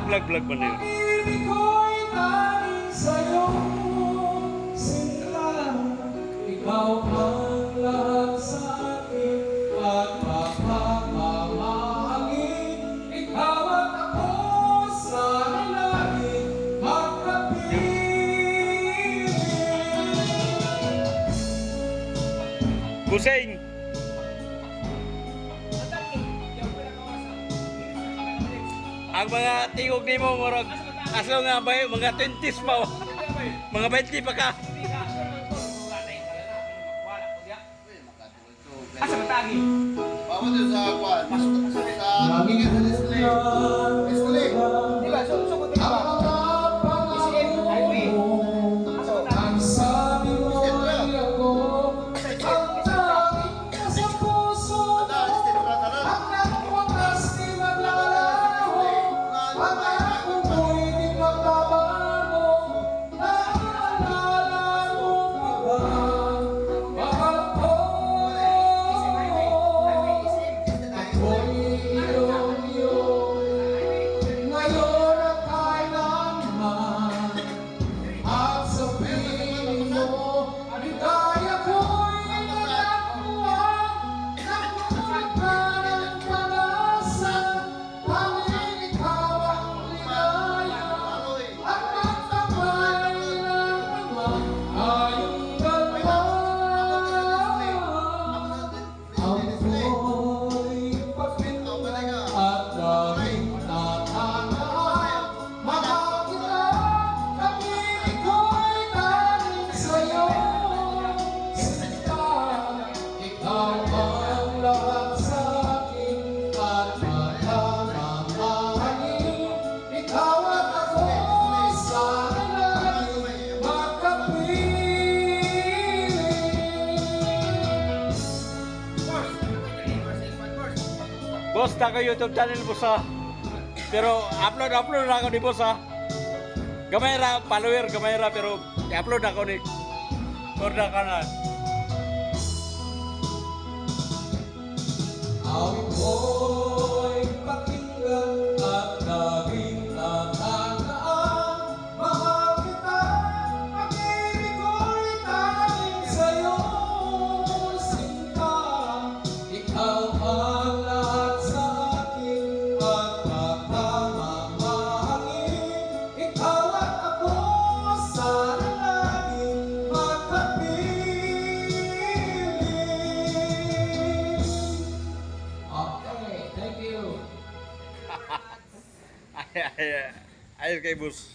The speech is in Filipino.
Nag-vlog ba na yun? Ko'y tanging sa'yo, sinta. Ikaw ang lahat sa akin at mapapamahangin. Ikaw at ako sana laging magkapiling. Busing! Ang mga tingog ni mo, murag, aslo nga ba yun, mga 20s pa, mga 20 pa ka. Asa ba tagi? Bawa doon sa kwan. Pasok sa gigan sa display. Display. Di ba? Sukot din ba? ICM, highway. Asa ba tagi? Ang sabi mo ay ako, ang tanging nasa puso Ada, display para tara. ang nagwakas di maglalaho. Pangako mo'y di magbabago. Naalala mo pa ba? Mahal ko. Ako'y iyong-iyo. Ngayon at kailanman. At sa piling mo, ligaya ko'y natakuha. Nakuha ng pag-asa. Tanging ikaw ang ligaya. At magtamay ng mga ayong dalawa. Ako'y pagpinta at laging tatandaan. Mahal kita, pag-ibig ko'y tanging sa'yo. Sinta, ikaw ang lahat sa akin at matamamahangin. Ikaw at ako sana laging magkapiling. Boss, na ko YouTube channel boss ha. Pero upload na ako ni boss ha. Gamay ra, follower, gamay ra, pero i-upload ako ni. Korda ka na. Awit ko'y pakinggan at laging tatandaan. Mahal kita, pag-ibig ko'y tanging sa'yo. Sinta, ikaw ang lahat sa akin at magtamamahangin. Ikaw at ako sana laging magkapiling. Okay, thank you. Ayos kay boss.